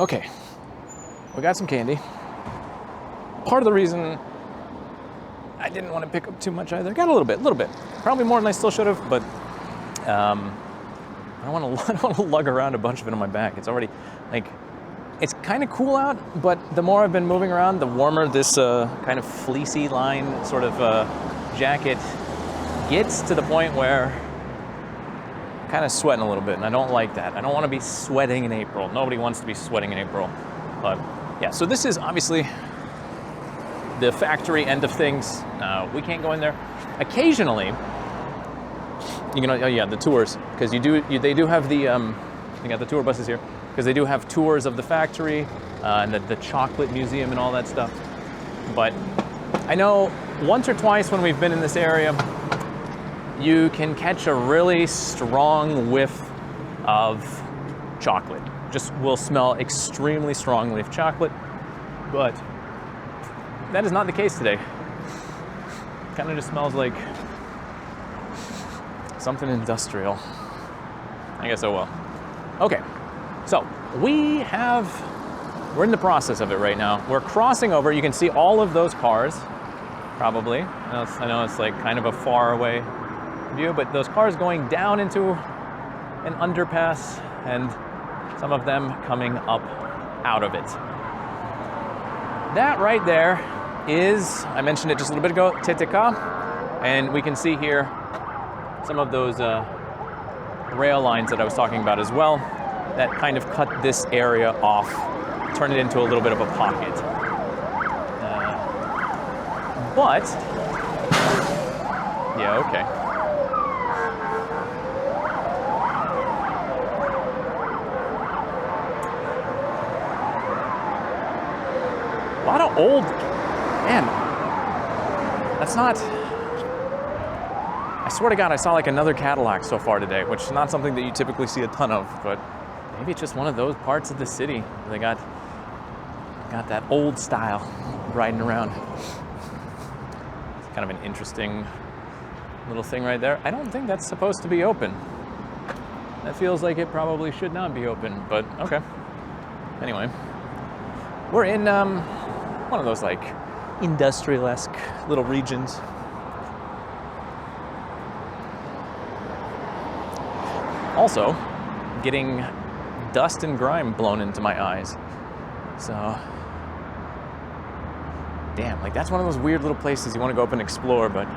Okay, we got some candy. Part of the reason I didn't want to pick up too much either. Got a little bit. Probably more than I still should have, but I don't want to lug around a bunch of it on my back. It's already, like, it's kind of cool out, but the more I've been moving around, the warmer this kind of fleecy line sort of jacket gets, to the point where I'm kind of sweating a little bit, and I don't like that. I don't want to be sweating in April. Nobody wants to be sweating in April. But yeah, so this is obviously the factory end of things. We can't go in there. Occasionally, you know, the tours, because they do have the, you got the tour buses here, because they do have tours of the factory and the chocolate museum and all that stuff. But I know once or twice when we've been in this area, you can catch a really strong whiff of chocolate. Just will smell extremely strongly of chocolate, but that is not the case today. Kind of just smells like something industrial. I guess so. Well. Okay, so we're in the process of it right now. We're crossing over. You can see all of those cars, probably. I know it's like kind of a far away view, but those cars going down into an underpass and some of them coming up out of it. That right there is, I mentioned it just a little bit ago, TTK, and we can see here some of those rail lines that I was talking about as well that kind of cut this area off, turn it into a little bit of a pocket. But, yeah, okay. A lot of old, man, that's not, I swear to God, I saw like another Cadillac so far today, which is not something that you typically see a ton of, but maybe it's just one of those parts of the city where they got that old style riding around. It's kind of an interesting little thing right there. I don't think that's supposed to be open. That feels like it probably should not be open, but okay. Anyway, we're in one of those like industrial-esque little regions. Also, getting dust and grime blown into my eyes. So, damn, like that's one of those weird little places you want to go up and explore, but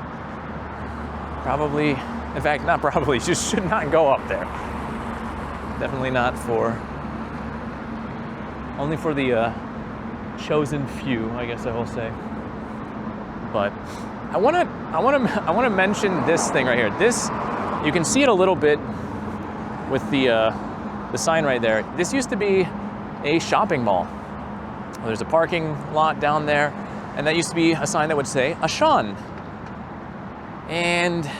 probably, in fact, not probably, you just should not go up there. Definitely not only for the chosen few, I guess I will say. But I want to mention this thing right here. This, you can see it a little bit with the sign right there. This used to be a shopping mall. There's a parking lot down there, and that used to be a sign that would say Ashan. And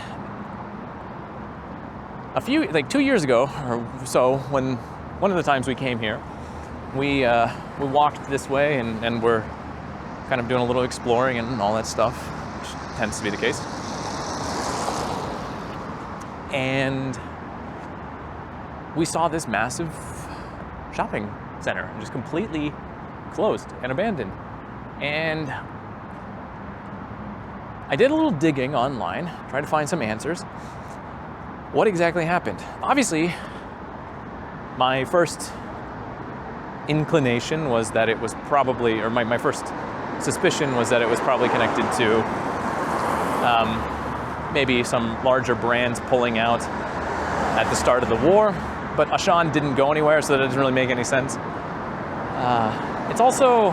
like 2 years ago or so, when one of the times we came here, we walked this way and we're kind of doing a little exploring and all that stuff, which tends to be the case. And we saw this massive shopping center just completely closed and abandoned. And I did a little digging online, tried to find some answers. What exactly happened? Obviously, my first inclination was that it was probably, or my first suspicion was that it was probably connected to maybe some larger brands pulling out at the start of the war. But Ashan didn't go anywhere, so that doesn't really make any sense. It's also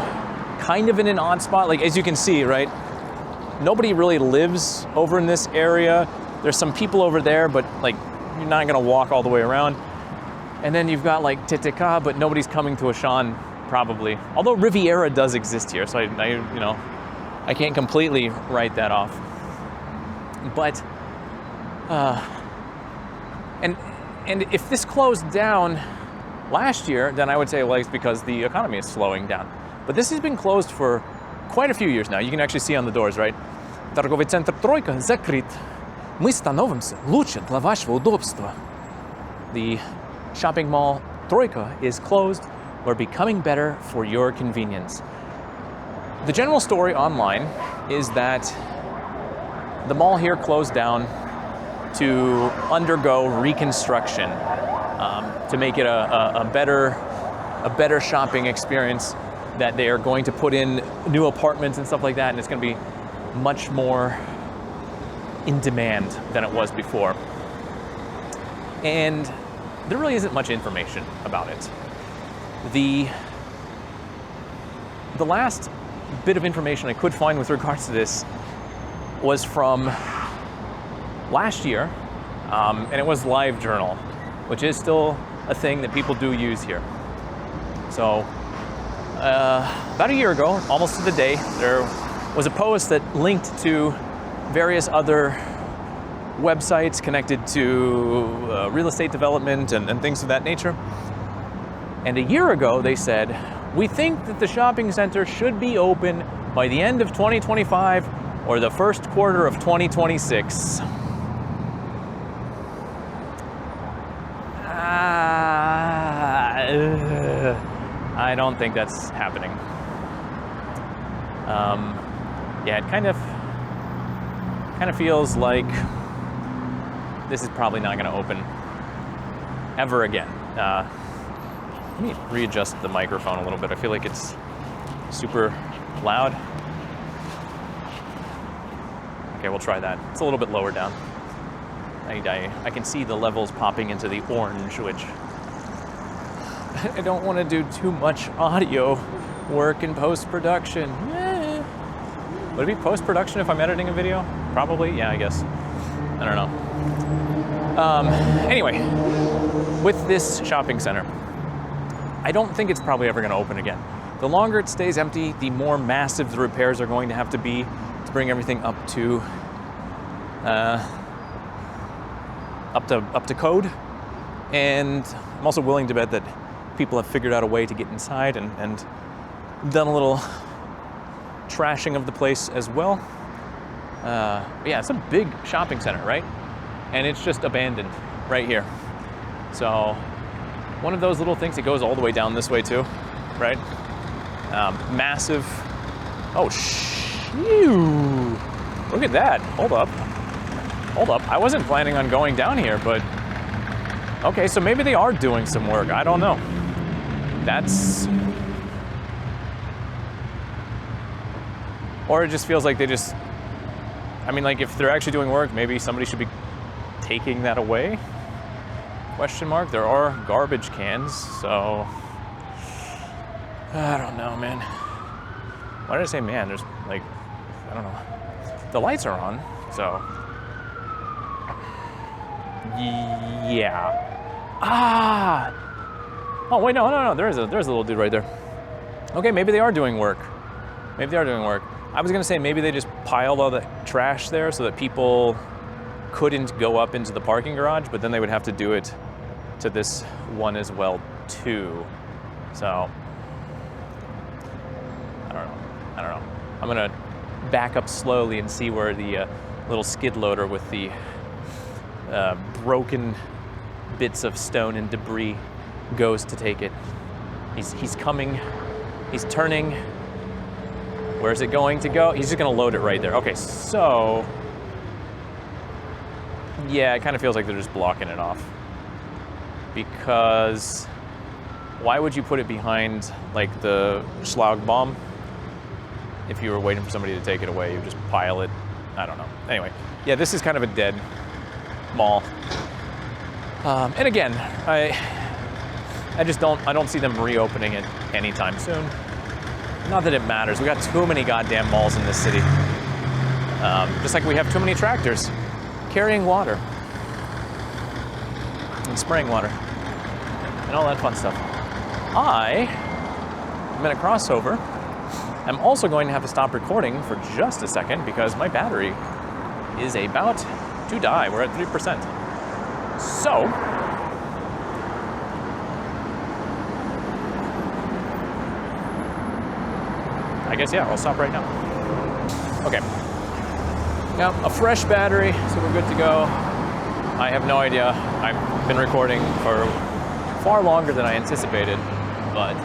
kind of in an odd spot. Like, as you can see, right? Nobody really lives over in this area. There's some people over there, but like, you're not gonna walk all the way around. And then you've got like TTK, but nobody's coming to Ashan, probably. Although Riviera does exist here, so I can't completely write that off. But, and if this closed down last year, then I would say, well, it's because the economy is slowing down. But this has been closed for quite a few years now. You can actually see on the doors, right? Торговый центр «Тройка» закрыт. Мы становимся лучше для вашего удобства. The shopping mall Troika is closed or becoming better for your convenience. The general story online is that the mall here closed down to undergo reconstruction, to make it a better shopping experience, that they are going to put in new apartments and stuff like that, and it's going to be much more in demand than it was before. And there really isn't much information about it. The last bit of information I could find with regards to this was from last year, and it was LiveJournal, which is still a thing that people do use here. So about a year ago, almost to the day, there was a post that linked to various other websites connected to real estate development and things of that nature. And a year ago, they said, we think that the shopping center should be open by the end of 2025 or the first quarter of 2026. I don't think that's happening. Yeah, it kind of feels like this is probably not going to open ever again. Let me readjust the microphone a little bit. I feel like it's super loud. Okay, we'll try that. It's a little bit lower down. I can see the levels popping into the orange, which I don't want to do too much audio work in post-production. Would it be post-production if I'm editing a video? Probably, yeah, I guess. I don't know. Anyway, with this shopping center, I don't think it's probably ever going to open again. The longer it stays empty, the more massive the repairs are going to have to be to bring everything up to code. And I'm also willing to bet that people have figured out a way to get inside and done a little trashing of the place as well. Yeah, it's a big shopping center, right? And it's just abandoned right here. So one of those little things that goes all the way down this way too, right? Massive. Oh, shoo! Look at that. Hold up. I wasn't planning on going down here, but okay, so maybe they are doing some work. I don't know. Or it just feels like like if they're actually doing work, maybe somebody should be taking that away? Question mark. There are garbage cans, so I don't know, man. Why did I say man? There's I don't know. The lights are on, so yeah. Oh wait, no. There's a little dude right there. Okay, maybe they are doing work. I was gonna say maybe they just piled all the trash there so that people couldn't go up into the parking garage, but then they would have to do it to this one as well too. So I don't know. I'm gonna back up slowly and see where the little skid loader with the broken bits of stone and debris goes to take it. He's coming. He's turning. Where's it going to go? He's just gonna load it right there. Okay, so yeah, it kind of feels like they're just blocking it off. Because why would you put it behind the Schlagbomb if you were waiting for somebody to take it away? You just pile it. I don't know. Anyway, yeah, this is kind of a dead mall. And again, I don't see them reopening it anytime soon. Not that it matters. We got too many goddamn malls in this city. Just like we have too many tractors carrying water and spraying water and all that fun stuff. I'm in a crossover. I'm also going to have to stop recording for just a second because my battery is about to die. We're at 3%. So I guess, yeah, I'll stop right now. Okay. Now, a fresh battery, so we're good to go. I have no idea. I've been recording for far longer than I anticipated. but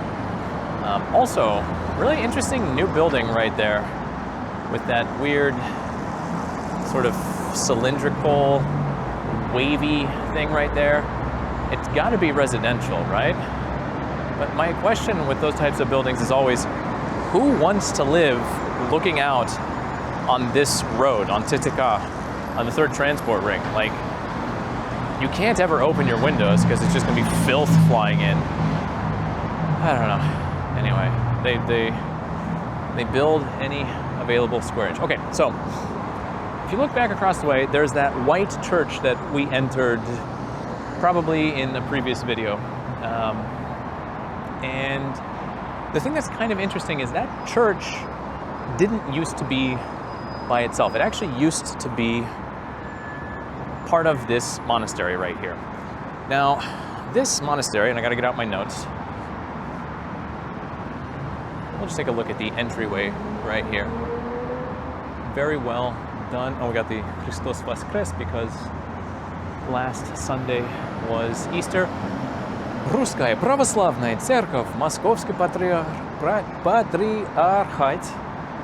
also really interesting new building right there with that weird sort of cylindrical, wavy thing right there. It's got to be residential, right? But my question with those types of buildings is always, who wants to live looking out on this road, on Titica, on the 3rd transport ring? Like, you can't ever open your windows because it's just going to be filth flying in. I don't know. Anyway, they build any available square inch. Okay, so if you look back across the way, there's that white church that we entered probably in a previous video. And the thing that's kind of interesting is that church didn't used to be by itself. It actually used to be part of this monastery right here. Now, this monastery, and I gotta get out my notes. We'll just take a look at the entryway right here. Very well done. Oh, we got the Krasnoselskaya because last Sunday was Easter. Русская православная церковь, Московский патриархат,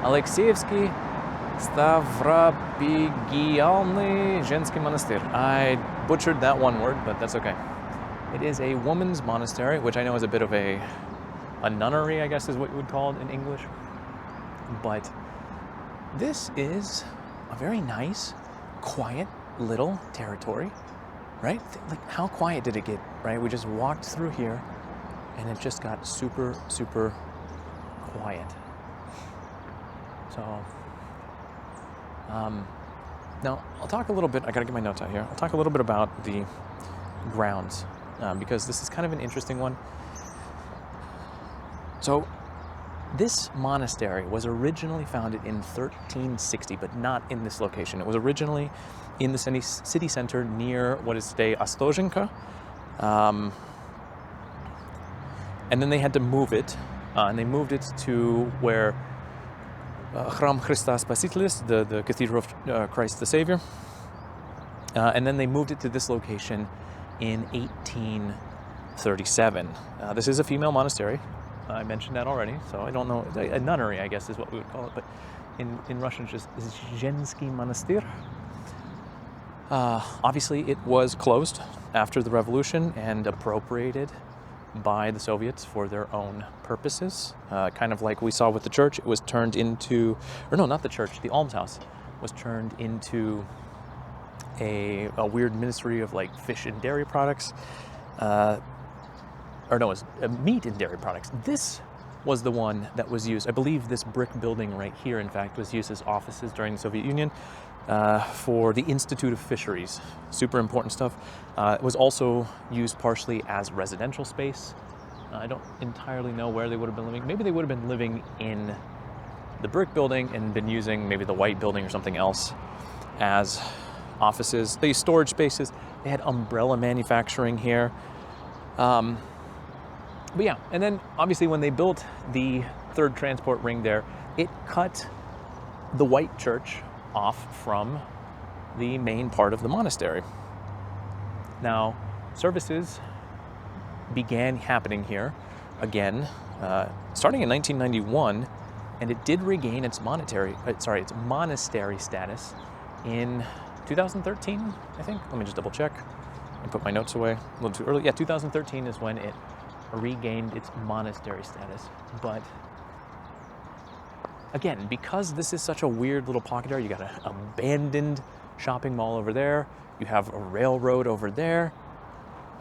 Алексеевский Ставропигиalny женский монастырь. I butchered that one word, but that's okay. It is a woman's monastery, which I know is a bit of a nunnery, I guess is what you would call it in English. But this is a very nice, quiet little territory, right? Like, how quiet did it get, right? We just walked through here and it just got super, super quiet. So, now I'll talk a little bit, I gotta get my notes out here. I'll talk a little bit about the grounds because this is kind of an interesting one. So, this monastery was originally founded in 1360, but not in this location. It was originally in the city center near what is today Ostozhenka. And then they had to move it, and they moved it to where Храм Христа Спасителя, the Cathedral of Christ the Savior. And then they moved it to this location in 1837. This is a female monastery. I mentioned that already, so I don't know. A nunnery, I guess, is what we would call it. But in Russian, it's just Zhensky Monastyr. Obviously, it was closed after the revolution and appropriated by the Soviets for their own purposes. Kind of like we saw with the church, it was turned into, or no, not the church, the almshouse was turned into a weird ministry of like fish and dairy products. Or no, it was meat and dairy products. This was the one that was used. I believe this brick building right here, in fact, was used as offices during the Soviet Union for the Institute of Fisheries. Super important stuff. It was also used partially as residential space. I don't entirely know where they would have been living. Maybe they would have been living in the brick building and been using maybe the white building or something else as offices. They used storage spaces. They had umbrella manufacturing here. But yeah, and then obviously when they built the 3rd transport ring there, it cut the white church off from the main part of the monastery. Now, services began happening here again, starting in 1991, and it did regain its monastery status in 2013, I think. Let me just double check and put my notes away a little too early. Yeah, 2013 is when it regained its monastery status. But again, because this is such a weird little pocket area, you got an abandoned shopping mall over there, you have a railroad over there,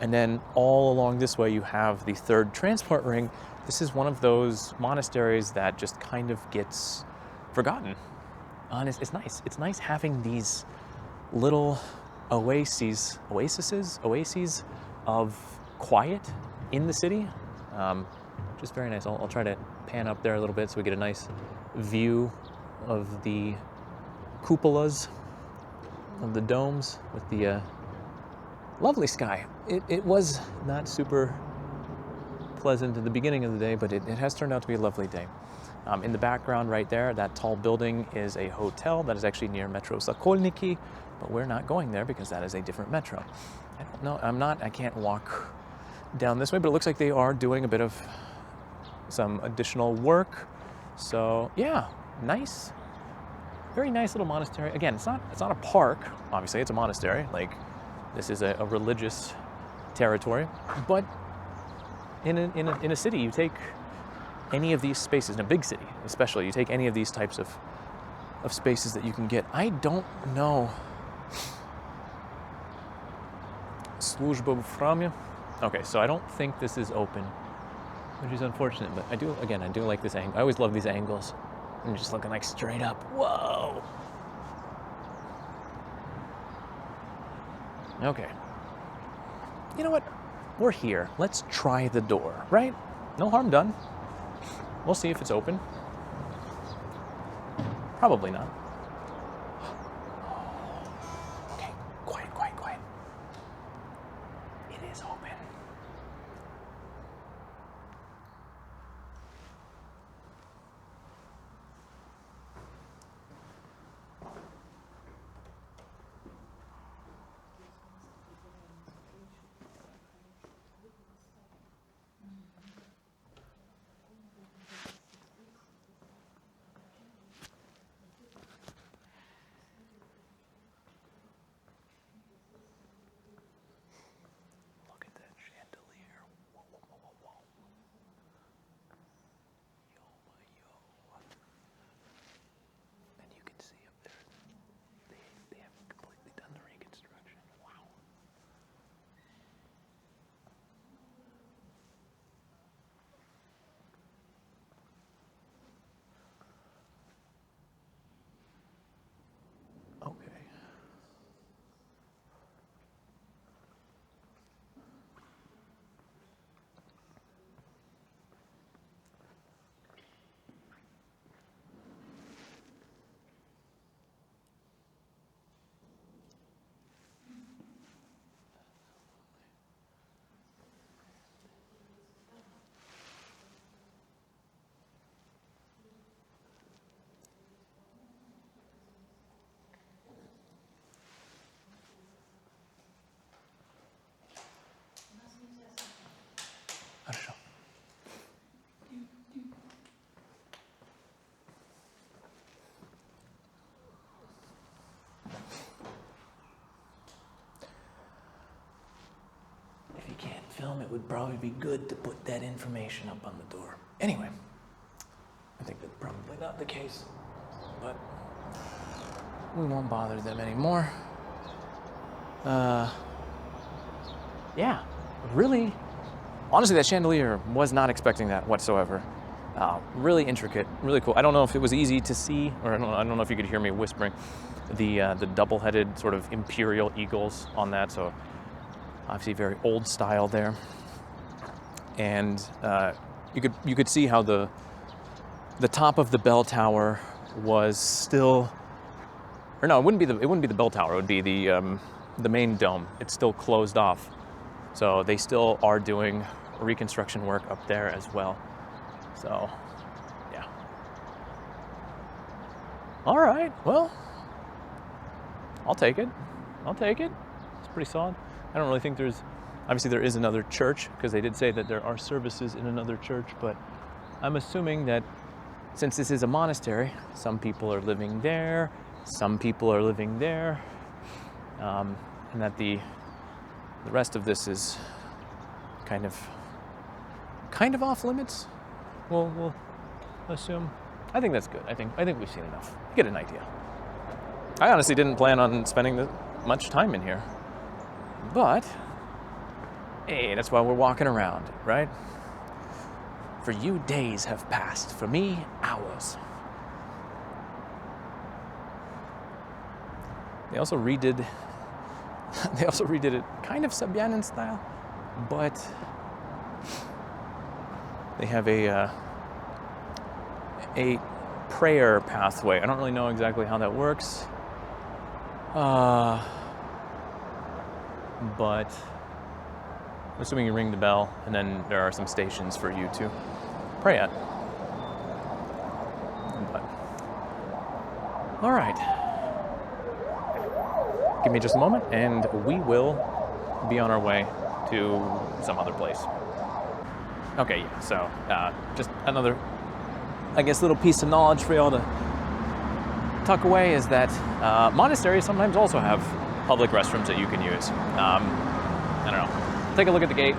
and then all along this way you have the 3rd transport ring. This is one of those monasteries that just kind of gets forgotten. And it's nice. It's nice having these little oases of quiet in the city. Just very nice. I'll try to pan up there a little bit so we get a nice view of the cupolas, of the domes with the lovely sky. It was not super pleasant at the beginning of the day, but it has turned out to be a lovely day. In the background right there, that tall building is a hotel that is actually near Metro Sokolniki, but we're not going there because that is a different metro. I don't know, I can't walk down this way, but it looks like they are doing a bit of some additional work. So yeah, nice, very nice little monastery. Again, it's not a park. Obviously, it's a monastery. Like, this is a religious territory. But in a city, you take any of these spaces, in a big city especially, you take any of these types of spaces that you can get. I don't know. Служба в храме. Okay, so I don't think this is open, which is unfortunate, but I do like this angle. I always love these angles. I'm just looking like straight up. Whoa! Okay. You know what? We're here. Let's try the door, right? No harm done. We'll see if it's open. Probably not. Okay, quiet. It is open. Look at that chandelier. Whoa. Yo. And you can see up there, they haven't completely done the reconstruction. Wow. Okay. Хорошо. If you can't film, it would probably be good to put that information up on the door. Anyway, I think that's probably not the case, but we won't bother them anymore. Yeah, really. Honestly, that chandelier, was not expecting that whatsoever. Really intricate, really cool. I don't know if it was easy to see, or I don't know if you could hear me whispering, the double-headed sort of imperial eagles on that. So obviously very old style there. And you could see how the top of the bell tower was still, or no, it wouldn't be the bell tower. It would be the main dome. It's still closed off. So they still are doing reconstruction work up there as well. So, yeah. All right, well, I'll take it. It's pretty solid. I don't really think obviously there is another church, because they did say that there are services in another church, but I'm assuming that since this is a monastery, some people are living there, some people are living there, and that the rest of this is kind of off limits. We'll assume. I think that's good. I think we've seen enough. Get an idea. I honestly didn't plan on spending much time in here, but hey, that's why we're walking around, right? For you, days have passed. For me, hours. They also redid it kind of Sobyanin style, but they have a prayer pathway. I don't really know exactly how that works, but I'm assuming you ring the bell, and then there are some stations for you to pray at. But, all right. Give me just a moment, and we will be on our way to some other place. Okay, yeah, so just another, I guess, little piece of knowledge for y'all to tuck away is that monasteries sometimes also have public restrooms that you can use. I don't know. Take a look at the gate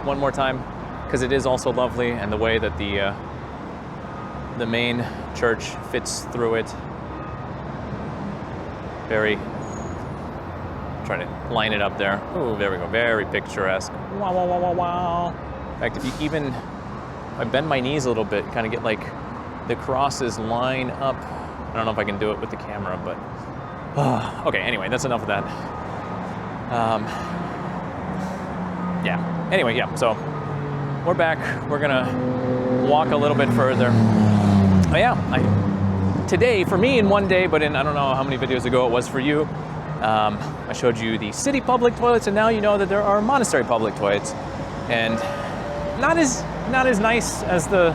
one more time, because it is also lovely, and the way that the main church fits through it. Very, try to line it up there. Oh, there we go. Very picturesque. Wow, wow, wow, wow, wow. In fact, if you even, I bend my knees a little bit, kind of get like the crosses line up. I don't know if I can do it with the camera, but okay. Anyway, that's enough of that. Yeah. Anyway, yeah. So we're back. We're gonna walk a little bit further. Oh yeah. Today, for me, in one day, but in I don't know how many videos ago it was for you. I showed you the city public toilets, and now you know that there are monastery public toilets, and not as nice as the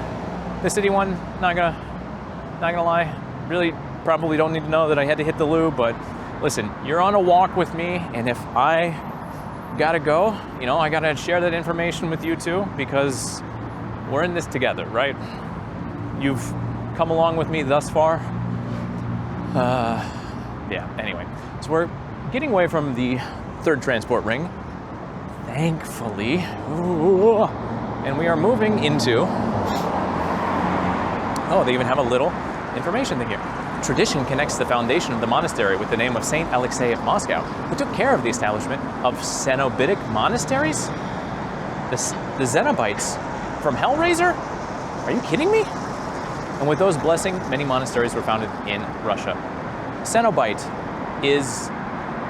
city one. Not gonna lie. Really, probably don't need to know that I had to hit the loo, but listen, you're on a walk with me, and if I gotta go, you know, I gotta share that information with you too, because we're in this together, right? You've come along with me thus far. Yeah, anyway. So we're getting away from the third transport ring, thankfully. Ooh, and we are moving into, oh, they even have a little information thing here. Tradition connects the foundation of the monastery with the name of Saint Alexei of Moscow, who took care of the establishment of Cenobitic monasteries? The Cenobites from Hellraiser? Are you kidding me? And with those blessing, many monasteries were founded in Russia. Cenobite is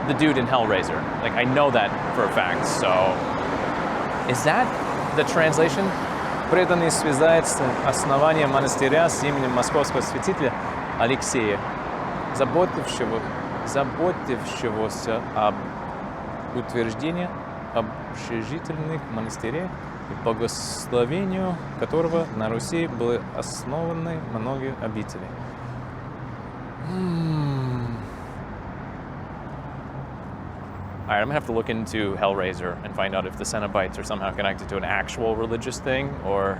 the dude in Hellraiser. Like, I know that for a fact, so is that the translation? Преданный связается основание монастыря с именем московского святителя Алексея, заботившегося об утверждении общежительных монастырей и благословению которого на Руси были основаны многие обители. All right, I'm gonna have to look into Hellraiser and find out if the Cenobites are somehow connected to an actual religious thing, or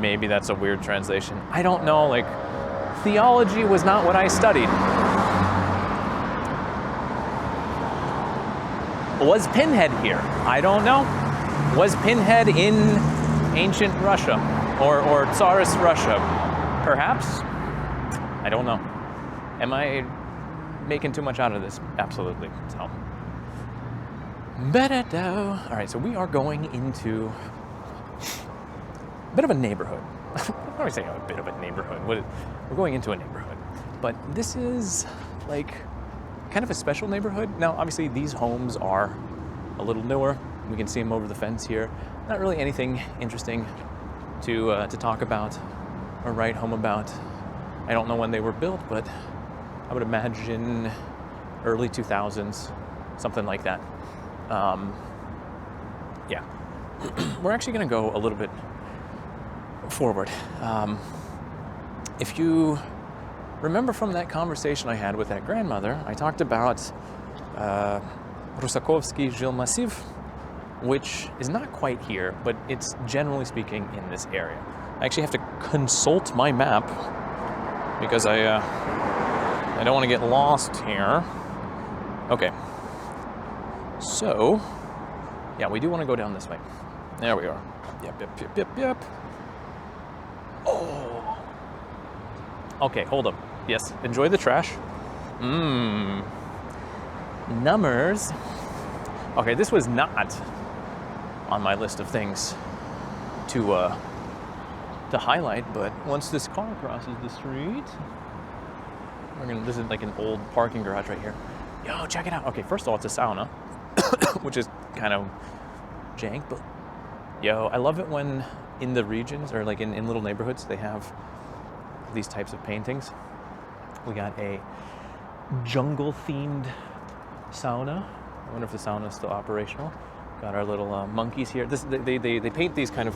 maybe that's a weird translation. I don't know, like, theology was not what I studied. Was Pinhead here? I don't know. Was Pinhead in ancient Russia or Tsarist Russia? Perhaps? I don't know. Am I making too much out of this? Absolutely. So, all right, so we are going into a bit of a neighborhood. I always say a bit of a neighborhood. We're going into a neighborhood, but this is like kind of a special neighborhood. Now, obviously, these homes are a little newer. We can see them over the fence here. Not really anything interesting to talk about or write home about. I don't know when they were built, but I would imagine early 2000s, something like that. Yeah. We're actually going to go a little bit forward. If you remember from that conversation I had with that grandmother, I talked about Rusakovsky Жилмассив, which is not quite here, but it's generally speaking in this area. I actually have to consult my map because I don't want to get lost here. Okay. So, yeah, we do want to go down this way. There we are. Yep. Oh. Okay, hold up. Yes, enjoy the trash. Numbers. Okay, this was not on my list of things to highlight, but once this car crosses the street, this is like an old parking garage right here. Yo, check it out. Okay, first of all, it's a sauna, which is kind of jank, but yo, I love it when in the regions or like in little neighborhoods, they have these types of paintings. We got a jungle-themed sauna. I wonder if the sauna is still operational. Got our little monkeys here. They paint these kind of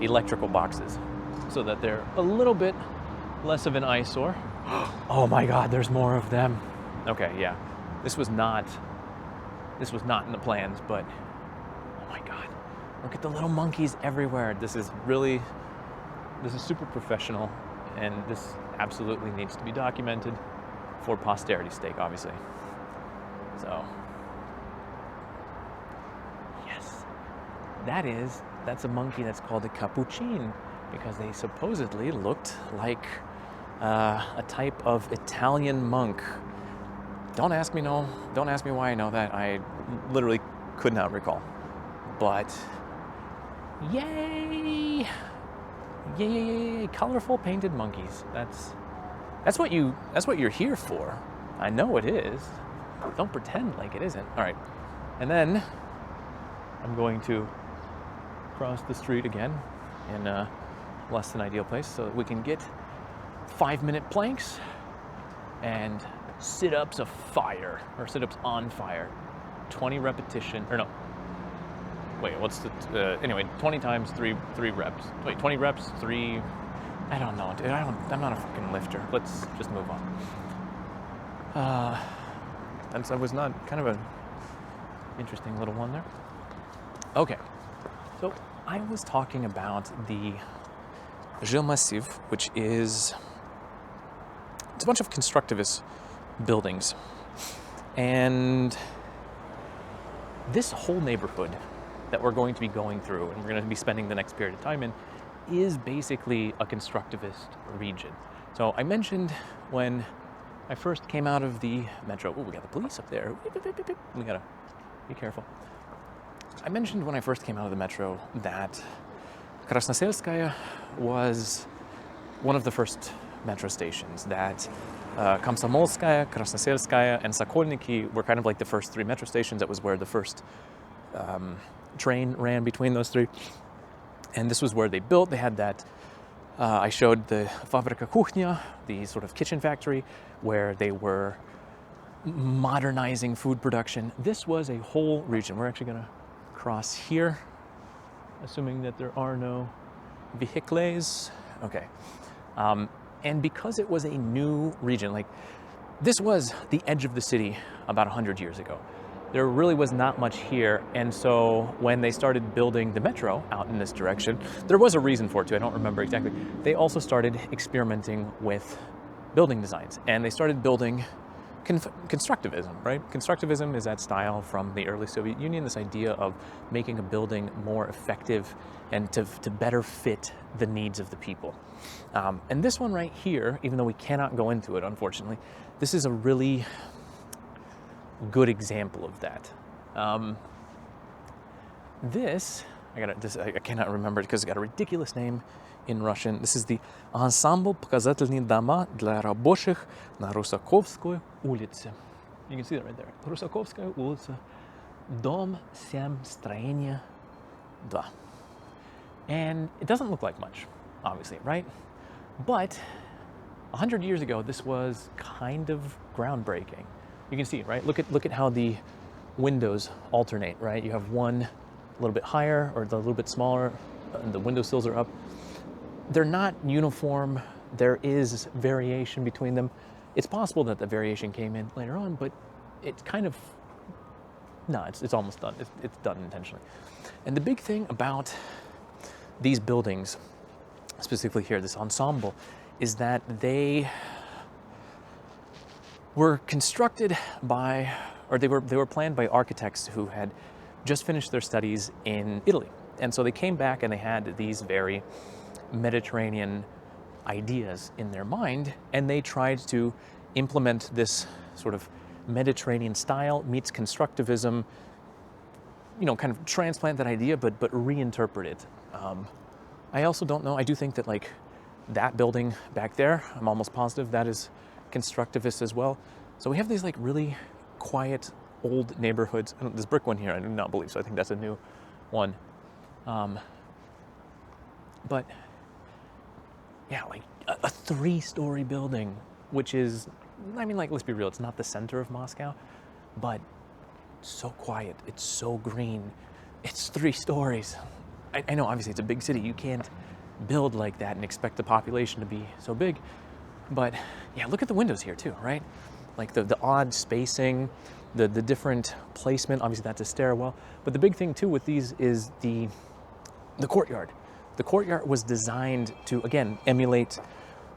electrical boxes so that they're a little bit less of an eyesore. Oh my God, there's more of them. Okay, yeah. This was not in the plans, but oh my God. Look at the little monkeys everywhere. This is super professional, and this absolutely needs to be documented for posterity's sake, obviously. So, yes, that's a monkey that's called a capuchin, because they supposedly looked like a type of Italian monk. Don't ask me why I know that. I literally could not recall. But yay! Colorful painted monkeys. That's what you're here for. I know it is. Don't pretend like it isn't. All right. And then I'm going to cross the street again in a less than ideal place so that we can get 5-minute planks and sit-ups of fire, or sit-ups on fire. 20 repetition, or no. Wait, what's the, anyway, 20 times 3 reps. Wait, 20 reps, 3, I don't know, dude. I'm not a fucking lifter. Let's just move on. That was not kind of a interesting little one there. Okay, so I was talking about the Gil Massiv, which is, it's a bunch of constructivist buildings. And this whole neighborhood that we're going to be going through and we're going to be spending the next period of time in is basically a constructivist region. So I mentioned when I first came out of the metro, oh, we got the police up there. We gotta be careful. I mentioned when I first came out of the metro that Krasnoselskaya was one of the first metro stations, that Komsomolskaya, Krasnoselskaya, and Sokolniki were kind of like the first 3 metro stations. That was where the first train ran between those 3. And this was where they built. They had that, I showed the Fabrika Kuchnia, the sort of kitchen factory, where they were modernizing food production. This was a whole region. We're actually gonna cross here, assuming that there are no vehicles. Okay. And because it was a new region, like this was the edge of the city about 100 years ago. There really was not much here. And so when they started building the metro out in this direction, there was a reason for it too. I don't remember exactly. They also started experimenting with building designs, and they started building constructivism, right? Constructivism is that style from the early Soviet Union, this idea of making a building more effective and to better fit the needs of the people. And this one right here, even though we cannot go into it, unfortunately, this is a really good example of that. I cannot remember it because it got a ridiculous name in Russian. This is the Ensemble Показательные дома для рабочих на Rusakovской улице. You can see that right there. Rusakovskaya улица, дом 7, строение 2. And it doesn't look like much, obviously, right? But 100 years ago, this was kind of groundbreaking. You can see it, right? Look at how the windows alternate, right? You have one a little bit higher or a little bit smaller, and the windowsills are up. They're not uniform. There is variation between them. It's possible that the variation came in later on, but it's kind of, no, it's almost done. It's done intentionally. And the big thing about these buildings, specifically here, this ensemble, is that they were constructed by, or they were planned by architects who had just finished their studies in Italy. And so they came back and they had these very Mediterranean ideas in their mind, and they tried to implement this sort of Mediterranean style meets constructivism, you know, kind of transplant that idea, but reinterpret it. I also don't know, I do think that like that building back there, I'm almost positive that is constructivist as well. So we have these like really quiet old neighborhoods. This brick one here, I do not believe, so I think that's a new one. But yeah, like a 3-story building, which is, I mean, like, let's be real, it's not the center of Moscow, but so quiet, it's so green, it's 3 stories. I know, obviously, it's a big city. You can't build like that and expect the population to be so big. But yeah, look at the windows here too, right? Like the odd spacing, the different placement. Obviously, that's a stairwell. But the big thing too with these is the the courtyard. The courtyard was designed to, again, emulate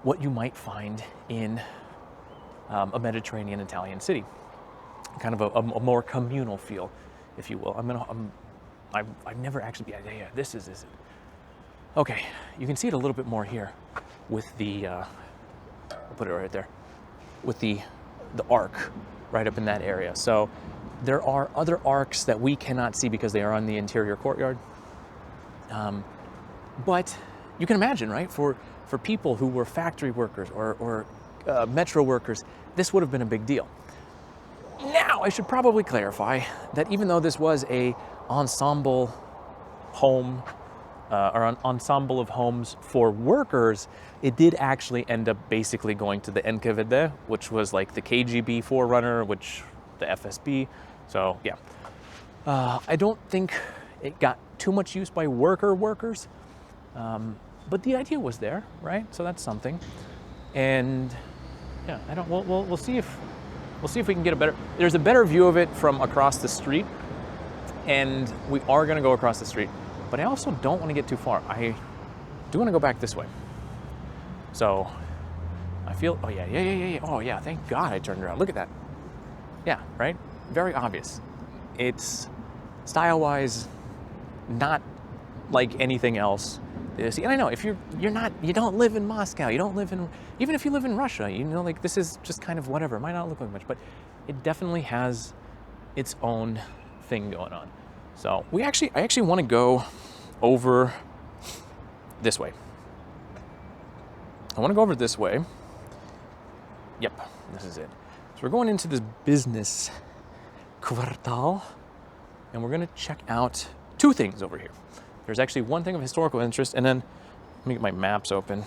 what you might find in a Mediterranean Italian city. Kind of a more communal feel, if you will. I've never actually, yeah, this is it. Okay, you can see it a little bit more here with the, I'll put it right there, with the arc right up in that area. So there are other arcs that we cannot see because they are on the interior courtyard. But you can imagine, right, for people who were factory workers or metro workers, this would have been a big deal. Now, I should probably clarify that even though this was a ensemble home, or an ensemble of homes for workers, it did actually end up basically going to the NKVD, which was like the KGB forerunner, which the FSB. So yeah, I don't think it got too much use by workers, but the idea was there, right? So that's something. And yeah, we'll see if we can get a better. There's a better view of it from across the street, and we are going to go across the street. But I also don't want to get too far. I do want to go back this way. So I feel, oh yeah. Oh yeah, thank God I turned around. Look at that. Yeah, right? Very obvious. It's style-wise not like anything else. See, and I know if you don't live in Moscow, you don't live in, even if you live in Russia, you know, like this is just kind of whatever. It might not look like much, but it definitely has its own thing going on. So I actually want to go over this way. I want to go over this way. Yep, this is it. So we're going into this business quartal, and we're going to check out two things over here. There's actually one thing of historical interest, and then let me get my maps open,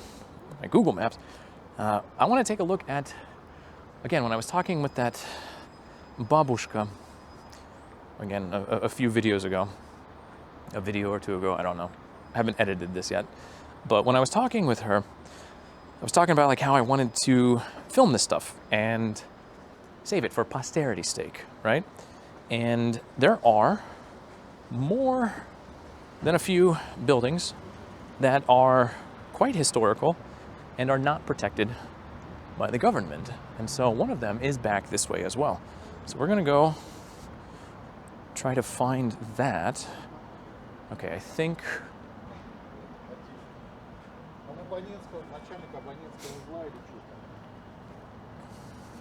my Google Maps. I want to take a look at, again, when I was talking with that babushka, again, a few videos ago, a video or two ago, I don't know. I haven't edited this yet. But when I was talking with her, I was talking about like how I wanted to film this stuff and save it for posterity's sake, right? And there are more than a few buildings that are quite historical and are not protected by the government. And so one of them is back this way as well. So we're gonna go try to find that. Okay, I think.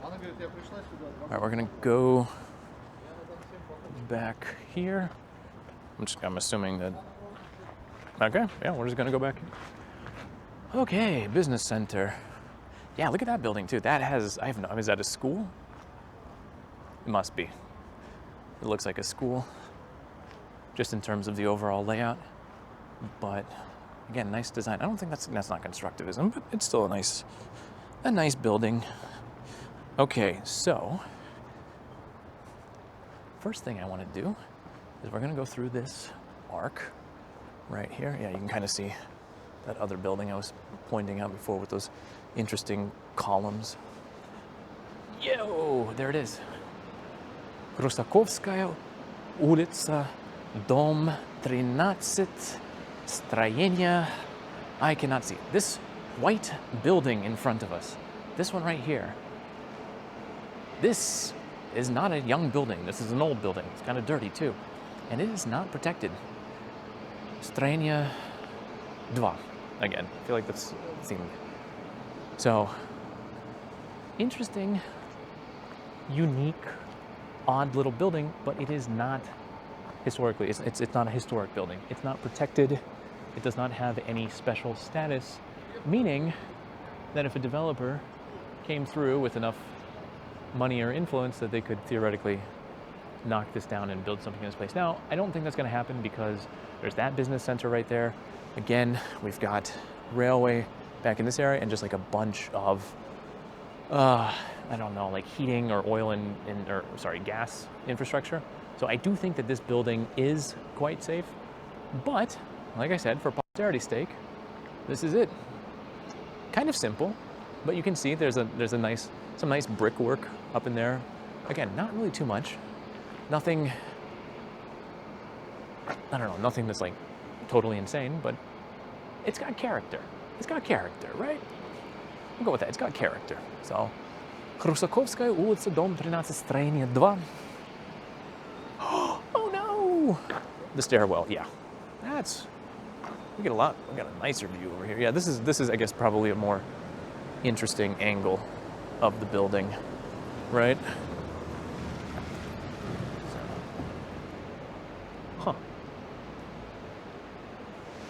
All right, we're gonna go back here. I'm assuming that. Okay, yeah, we're just gonna go back. Okay, business center. Yeah, look at that building too. That has, I have no, is that a school? It must be. It looks like a school, just in terms of the overall layout. But again, nice design. I don't think that's not constructivism, but it's still a nice building. Okay, so first thing I want to do is we're going to go through this arc right here. Yeah, you can kind of see that other building I was pointing out before with those interesting columns. Yo, there it is. Krasnoselskaya, улица, дом 13, строение. I cannot see. This white building in front of us, this one right here, this is not a young building. This is an old building. It's kind of dirty too. And it is not protected. Stроение 2. Again, I feel like that's themed. So, interesting, unique, odd little building, but it is not historically, it's not a historic building. It's not protected. It does not have any special status, meaning that if a developer came through with enough money or influence that they could theoretically knock this down and build something in this place. Now, I don't think that's going to happen because there's that business center right there. Again, we've got railway back in this area and just like a bunch of, I don't know, like heating or oil gas infrastructure. So I do think that this building is quite safe, but like I said, for posterity's sake, this is it. Kind of simple, but you can see there's some nice brickwork up in there. Again, not really too much. Nothing, I don't know, nothing that's like totally insane, but it's got character. It's got character, right? We'll go with that. It's got character. So, Krasnoselskaya улица, дом 13, строение 2. Oh no! The stairwell, yeah. We get a nicer view over here. Yeah, this is I guess probably a more interesting angle of the building, right? Huh.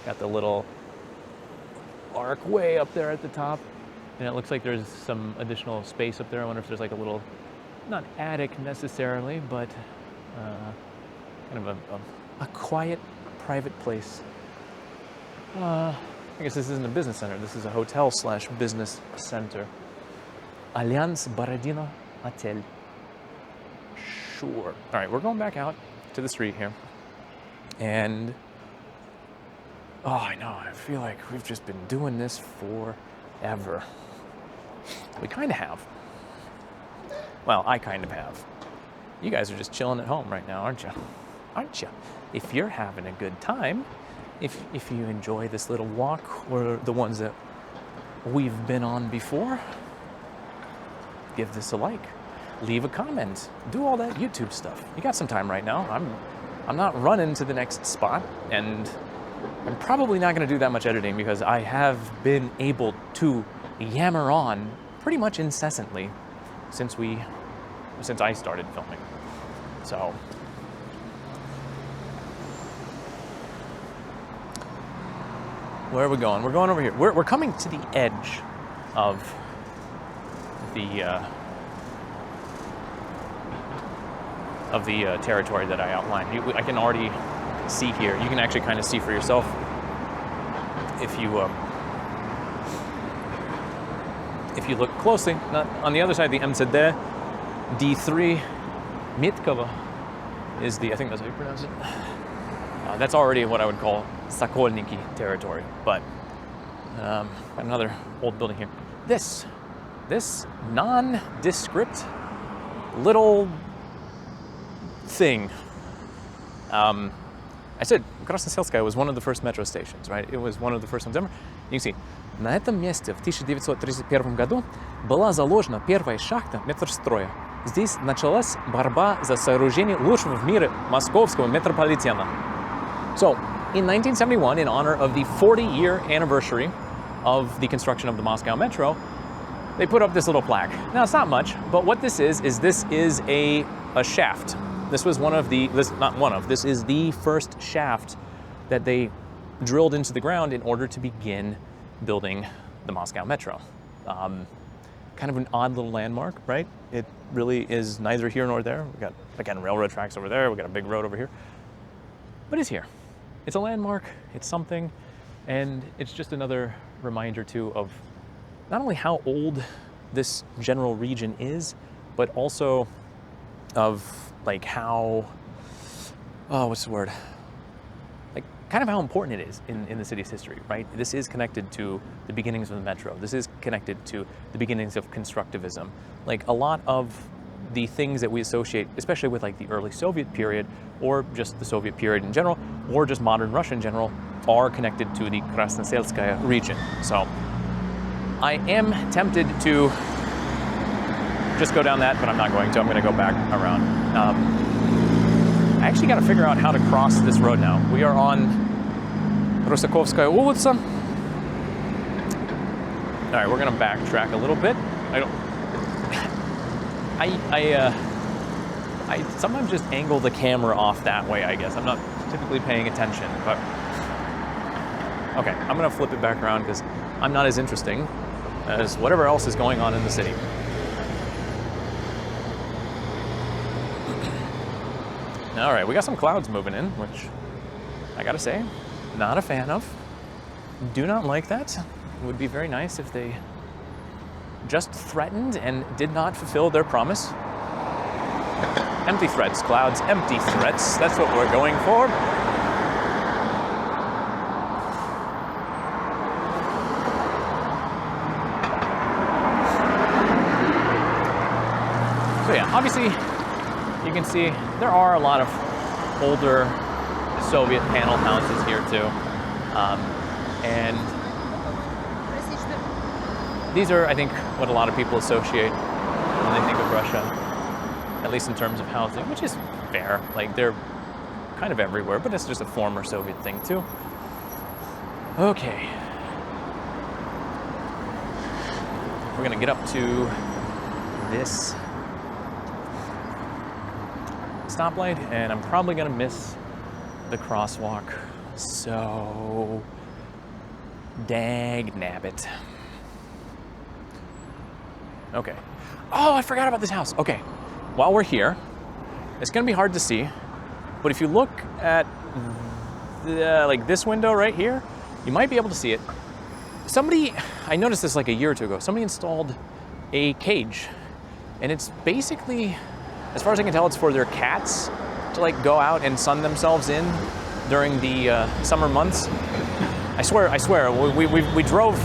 Got the little arc way up there at the top. And it looks like there's some additional space up there. I wonder if there's like a little, not attic necessarily, but kind of a quiet, private place. I guess this isn't a business center. This is a hotel/business center. Allianz Borodino Hotel. Sure. All right, we're going back out to the street here. And, oh, I know, I feel like we've just been doing this forever. We kind of have. Well, I kind of have. You guys are just chilling at home right now, aren't you? Aren't you? If you're having a good time, if you enjoy this little walk or the ones that we've been on before, give this a like, leave a comment, do all that YouTube stuff. You got some time right now. I'm not running to the next spot, and I'm probably not going to do that much editing because I have been able to yammer on pretty much incessantly since I started filming. So where are we going? We're going over here. We're coming to the edge of the territory that I outlined. I can already see here. You can actually kind of see for yourself if you look closely. On the other side, the MCD D3 Mitkova is I think that's how you pronounce it. That's already what I would call Sokolniki territory, but another old building here. This nondescript little thing. I said Krasnoselskaya was one of the first metro stations, right? It was one of the first ones ever. You can see, на этом месте в 1931 году была заложена первая шахта метростроя. Здесь началась борьба за сооружение лучшего в мире московского метрополитена. So, in 1971, in honor of the 40-year anniversary of the construction of the Moscow Metro, they put up this little plaque. Now, it's not much, but what this is a shaft. This is the first shaft that they drilled into the ground in order to begin building the Moscow Metro. Kind of an odd little landmark, right? It really is neither here nor there. We got, again, railroad tracks over there. We got a big road over here. But it's here. It's a landmark, it's something, and it's just another reminder too of not only how old this general region is, but also of like how, what's the word? Like kind of how important it is in the city's history, right? This is connected to the beginnings of the metro. This is connected to the beginnings of constructivism. Like a lot of the things that we associate, especially with like the early Soviet period, or just the Soviet period in general, or just modern Russia in general, are connected to the Krasnoselskaya region. So I am tempted to just go down that, but I'm not going to. I'm going to go back around. I actually got to figure out how to cross this road now. We are on Krasnoselskaya улица. All right, we're going to backtrack a little bit. I sometimes just angle the camera off that way, I guess. I'm not typically paying attention, but okay, I'm gonna flip it back around because I'm not as interesting as whatever else is going on in the city. All right, we got some clouds moving in, which I gotta say, not a fan of. Do not like that. It would be very nice if they just threatened and did not fulfill their promise. Empty threats, clouds, empty threats. That's what we're going for. So yeah, obviously you can see there are a lot of older Soviet panel houses here too. And these are, I think, what a lot of people associate when they think of Russia, at least in terms of housing, which is fair. Like, they're kind of everywhere, but it's just a former Soviet thing too. Okay. We're gonna get up to this stoplight, and I'm probably gonna miss the crosswalk. So, dag nabbit. Okay. Oh, I forgot about this house. Okay. While we're here, it's gonna be hard to see, but if you look at like this window right here, you might be able to see it. Somebody, I noticed this like a year or two ago, somebody installed a cage, and it's basically, as far as I can tell, it's for their cats to like go out and sun themselves in during the summer months. I swear, we drove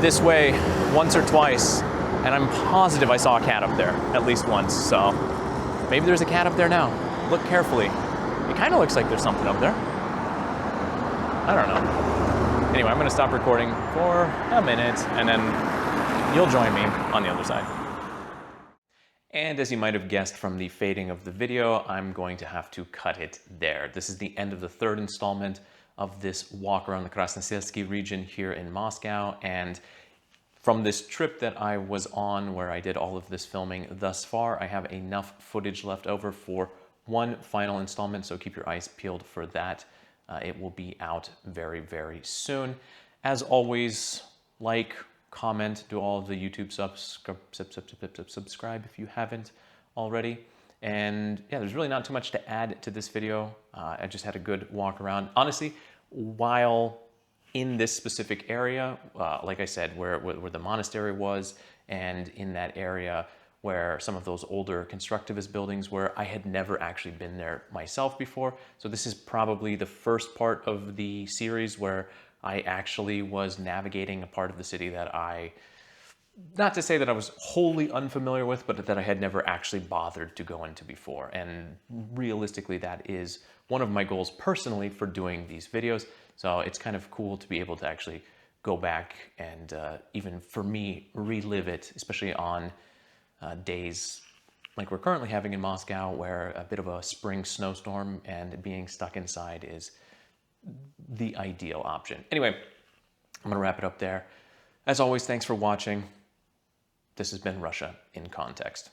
this way once or twice, and I'm positive I saw a cat up there at least once, so maybe there's a cat up there now. Look carefully. It kind of looks like there's something up there. I don't know. Anyway, I'm gonna stop recording for a minute, and then you'll join me on the other side. And as you might have guessed from the fading of the video, I'm going to have to cut it there. This is the end of the third installment of this walk around the Krasnoselskaya region here in Moscow. And from this trip that I was on, where I did all of this filming thus far, I have enough footage left over for one final installment, so keep your eyes peeled for that. It will be out very, very soon. As always, like, comment, do all of the YouTube subscribe if you haven't already. And yeah, there's really not too much to add to this video. I just had a good walk around. Honestly, while in this specific area, like I said, where the monastery was, and in that area where some of those older constructivist buildings were, I had never actually been there myself before. So this is probably the first part of the series where I actually was navigating a part of the city that not to say that I was wholly unfamiliar with, but that I had never actually bothered to go into before. And realistically, that is one of my goals personally for doing these videos. So it's kind of cool to be able to actually go back and even for me, relive it, especially on days like we're currently having in Moscow, where a bit of a spring snowstorm and being stuck inside is the ideal option. Anyway, I'm gonna wrap it up there. As always, thanks for watching. This has been Russia in Context.